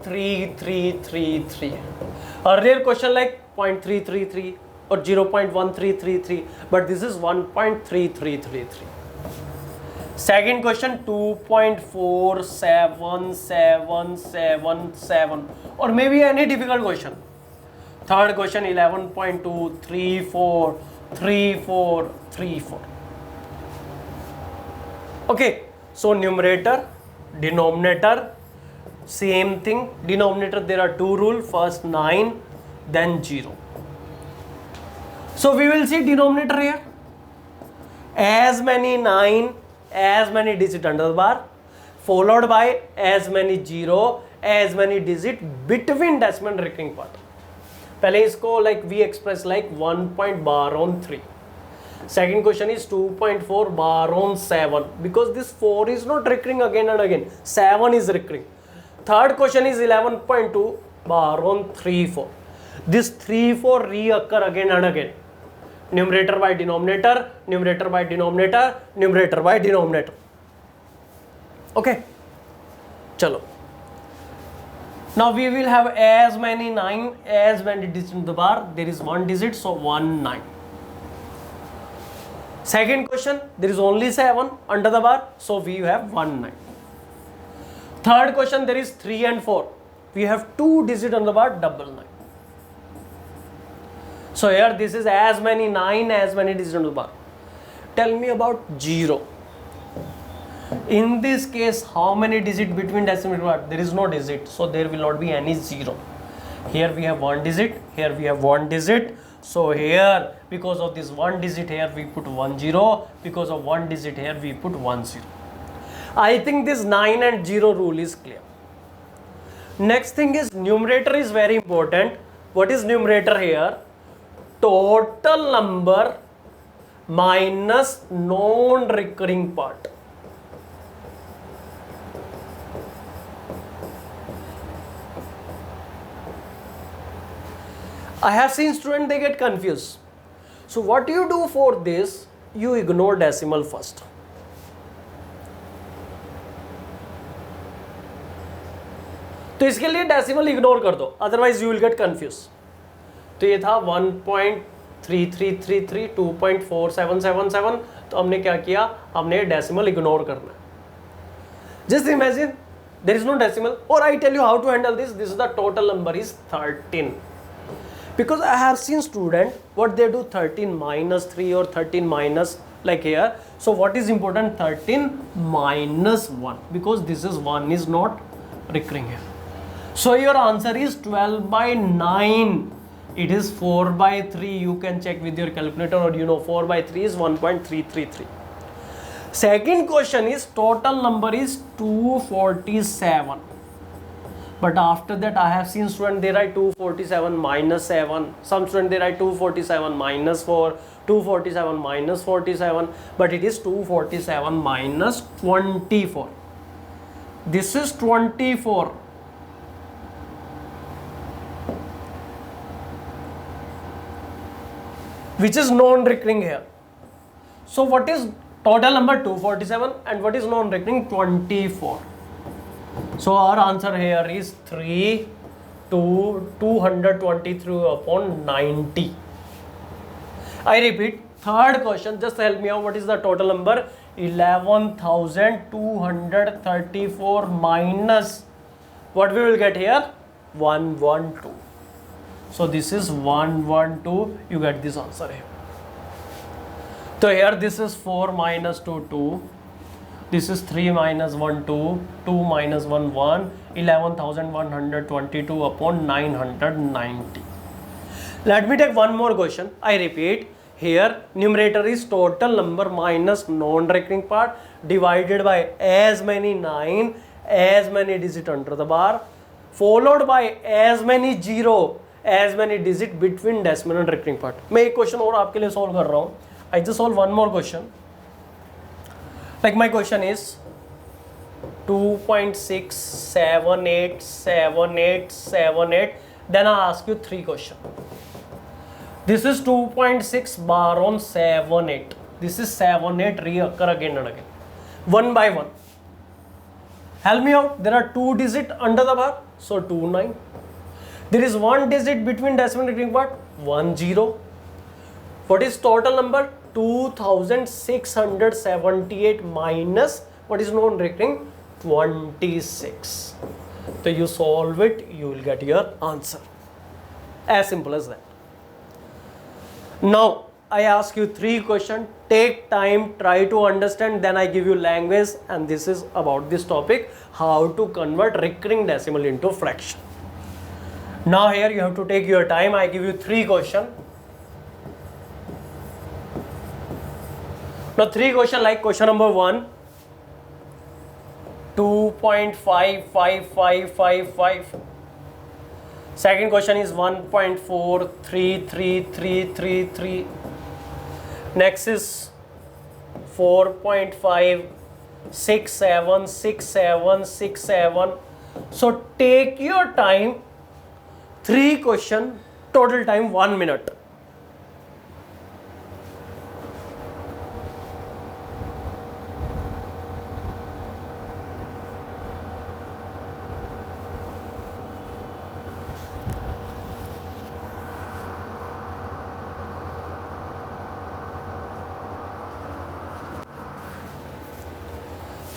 0.3333. Earlier question like 0.333 or 0.1333, but this is 1.3333. Second question 2.47777, or maybe any difficult question. Third question 11.2343434. Okay, so numerator, denominator, same thing. Denominator, there are two rules. First 9, then 0. So we will see denominator here. As many 9, as many digit under the bar, followed by as many 0, as many digit between decimal and recurring part. पहले इसको like we express like 1 point bar on 3. Second question is 2.4 bar on 7, because this 4 is not recurring again and again. 7 is recurring. Third question is 11.2 bar on 3, 4. This 3, 4 reoccur again and again. Numerator by denominator, numerator by denominator, numerator by denominator. Okay. Chalo. Now we will have as many 9, as many digits in the bar. There is one digit, so 1, 9. Second question, there is only 7 under the bar, so we have 1, 9. Third question, there is 3 and 4. We have 2 digits on the bar, double 9. So here this is as many 9, as many digits on the bar. Tell me about 0. In this case, how many digits between decimal bar? There is no digit, so there will not be any 0. Here we have 1 digit, here we have 1 digit. So here, because of this 1 digit here, we put 1, 0. Because of 1 digit here, we put 1, 0. I think this 9 and 0 rule is clear. Next thing is numerator is very important. What is numerator here? Total number minus non-recurring part. I have seen students, they get confused. So what you do for this, you ignore decimal first. तो इसके लिए decimal ignore कर दो, otherwise you will get confuse. तो ये था 1.3333, 2.4777. तो हमने क्या किया, हमने डेसिमल इग्नोर करना है. Just imagine there is no decimal, और I tell you how to handle this. This is the total number is 13. Because I have seen student what they do 13 minus 3 or 13 minus like here. So what is important? 13 minus 1, because this is 1 is not recurring here. So your answer is 12 by 9. It is 4 by 3. You can check with your calculator, or you know 4 by 3 is 1.333. Second question is total number is 247. But after that, I have seen students, they write 247 minus 7. Some students, they write 247 minus 4, 247 minus 47. But it is 247 minus 24. This is 24. Which is non-recurring here. So what is total number? 247. And what is non-recurring? 24. So our answer here is 3 to 223 upon 90. I repeat, third question, just help me out. What is the total number? 11,234 minus, what we will get here? 112. So this is 112. You get this answer here. So here this is 4 minus 2, 2. This is 3 minus 1, 2, 2 minus 1, 1, 11,122 upon 990. Let me take one more question. I repeat, here numerator is total number minus non-recurring part divided by as many 9, as many digit under the bar, followed by as many 0, as many digit between decimal and recurring part. मैं एक question और आपके लिए solve कर रहा हूँ. I just solve one more question. Like my question is 2.6787878. Then I ask you 3 questions. This is 2.6 bar on 78. This is 78 reoccur again and again. One by one. Help me out. There are 2 digits under the bar, so 29. There is 1 digit between decimal recurring part, 10. What is total number? 2678 minus what is non-recurring? 26. So you solve it, you will get your answer. As simple as that. Now I ask you 3 questions. Take time, try to understand, then I give you language, and this is about this topic, how to convert recurring decimal into fraction. Now here you have to take your time. I give you 3 questions. Now 3 questions, like question number 1, 2.55555. Second question is 1.43333. Next is 4.5676767. So take your time. 3 question, total time 1 minute.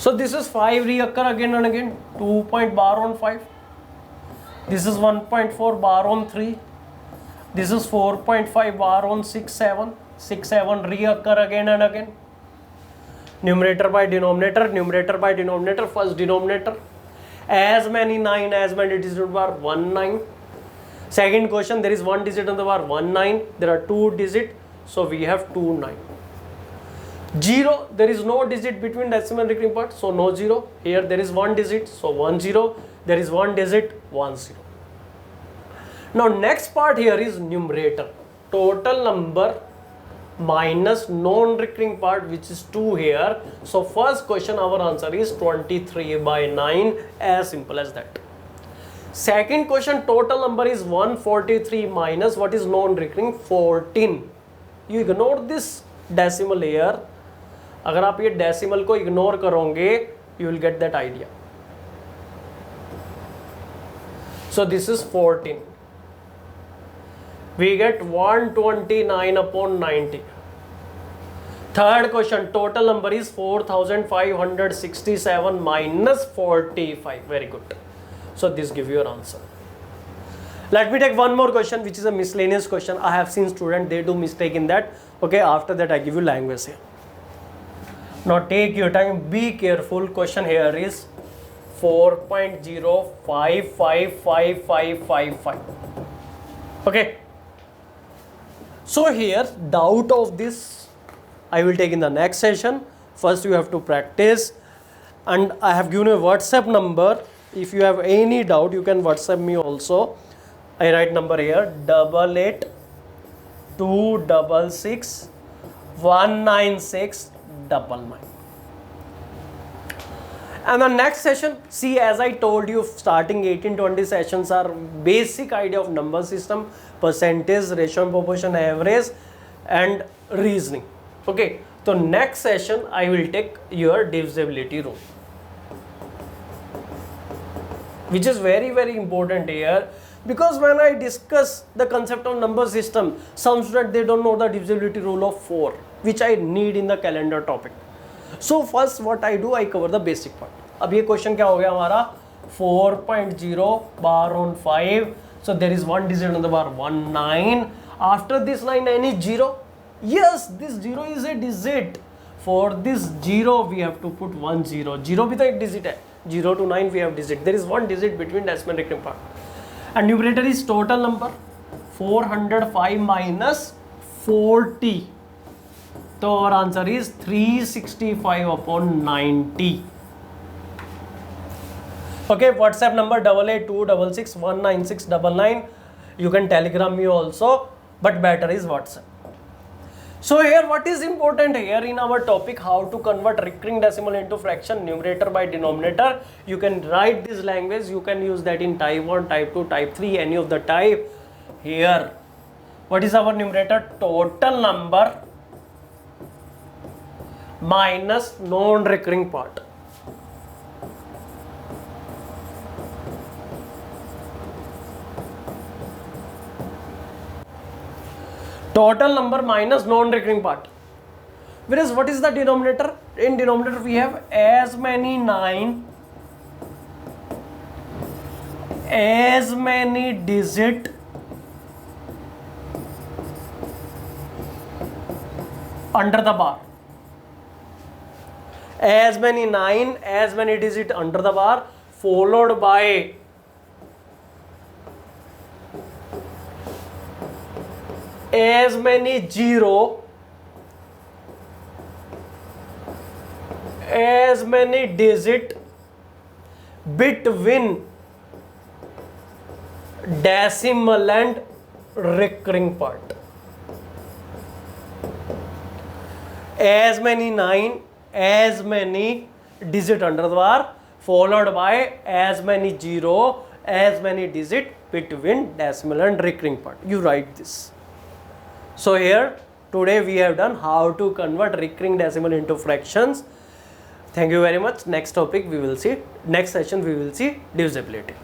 So this is 5 reoccur again and again, 2 point bar on 5. This is 1.4 bar on 3. This is 4.5 bar on 6, 7. 6, 7 reoccur again and again. Numerator by denominator, numerator by denominator, first denominator. As many 9, as many digits bar, 1, 9. Second question, there is 1 digit on the bar, 1, 9. There are 2 digits, so we have 2, 9. 0, there is no digit between decimal recurring part, so no 0. Here there is 1 digit, so 1, 0. There is 1 digit, 1, 0. Now next part here is numerator. Total number minus non-recurring part, which is 2 here. So first question, our answer is 23 by 9, as simple as that. Second question, total number is 143 minus what is non-recurring? 14. You ignore this decimal here. अगर आप ये decimal को ignore करोगे, you will get that idea. So this is 14. We get 129 upon 90. Third question, total number is 4567 minus 45. Very good. So this gives you your answer. Let me take one more question, which is a miscellaneous question. I have seen students, they do mistake in that. Okay, after that I give you language here. Now take your time, be careful. Question here is 4.055555. Okay. So here, doubt of this I will take in the next session. First you have to practice, and I have given you a WhatsApp number. If you have any doubt, you can WhatsApp me also. I write number here, 8826619699. And the next session, see, as I told you, starting 18-20 sessions are basic idea of number system, percentage, ratio and proportion, average, and reasoning. Okay, so next session I will take your divisibility rule, which is very, very important here. Because when I discuss the concept of number system, some students, they don't know the divisibility rule of 4, which I need in the calendar topic. So first what I do, I cover the basic part. अब ये question क्या हो गया हमारा, 4.0 bar on 5. So there is 1 digit on the bar, 1, 9. After this 9, any 0? Yes, this 0 is a digit. For this 0, we have to put 1, 0. 0 भी तो एक digit है. 0 to 9 we have digit. There is 1 digit between decimal recurring part. And numerator is total number, 405 minus 40. So our answer is 365 upon 90. Okay, WhatsApp number 8826619699. You can telegram me also, but better is WhatsApp. So here what is important here in our topic, how to convert recurring decimal into fraction, numerator by denominator. You can write this language, you can use that in type 1, type 2, type 3, any of the type. Here, what is our numerator? Total number minus non-recurring part. total number minus non-recurring part. Whereas what is the denominator? In denominator we have as many 9 as many digit under the bar. As many 9 as many digit under the bar followed by as many 0 as many digit between decimal and recurring part. As many 9 as many digit under the bar followed by as many 0 as many digit between decimal and recurring part. You write this. So here today we have done how to convert recurring decimal into fractions. Thank you very much. Next topic we will see, next session we will see divisibility.